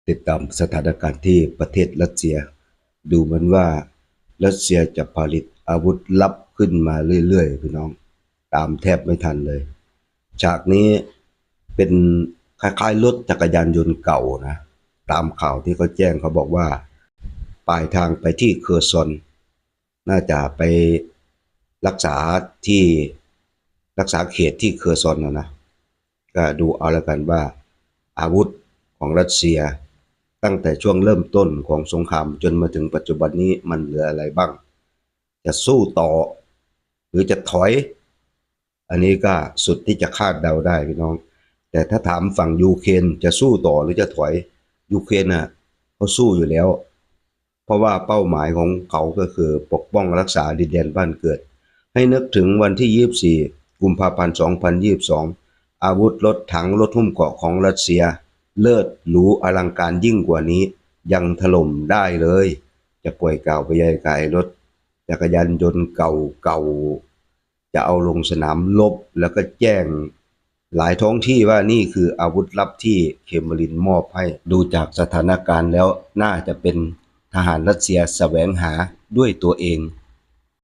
ติดตามสถานการณ์ที่ประเทศรัสเซียดูเหมือนว่ารัสเซียจะผลิตอาวุธลับขึ้นมาเรื่อยๆพี่น้องตามแทบไม่ทันเลยฉากนี้เป็นคล้ายๆรถจักรยานยนต์เก่านะตามข่าวที่เขาแจ้งเขาบอกว่าปลายทางไปที่เคอร์ซอนน่าจะไปรักษาที่รักษาเขตที่เคอร์ซอนนะก็ดูเอาแล้วกันว่าอาวุธของรัสเซียตั้งแต่ช่วงเริ่มต้นของสงครามจนมาถึงปัจจุบันนี้มันเหลืออะไรบ้างจะสู้ต่อหรือจะถอยอันนี้ก็สุดที่จะคาดเดาได้พี่น้องแต่ถ้าถามฝั่งยูเครนจะสู้ต่อหรือจะถอยยูเครนน่ะเขาสู้อยู่แล้วเพราะว่าเป้าหมายของเขาก็คือปกป้องรักษาดินแดนบ้านเกิดให้นึกถึงวันที่24กุมภาพันธ์2022อาวุธรถถังรถหุ้มเกราะของรัสเซียเลิศหรูอลังการยิ่งกว่านี้ยังถล่มได้เลยจะป่วยเก่าไปยายไก่รถจักรยานยนต์เก่าๆจะเอาลงสนามรบแล้วก็แจ้งหลายท้องที่ว่านี่คืออาวุธลับที่เคมรินมอบให้ดูจากสถานการณ์แล้วน่าจะเป็นทหารรัสเซียแสวงหาด้วยตัวเอง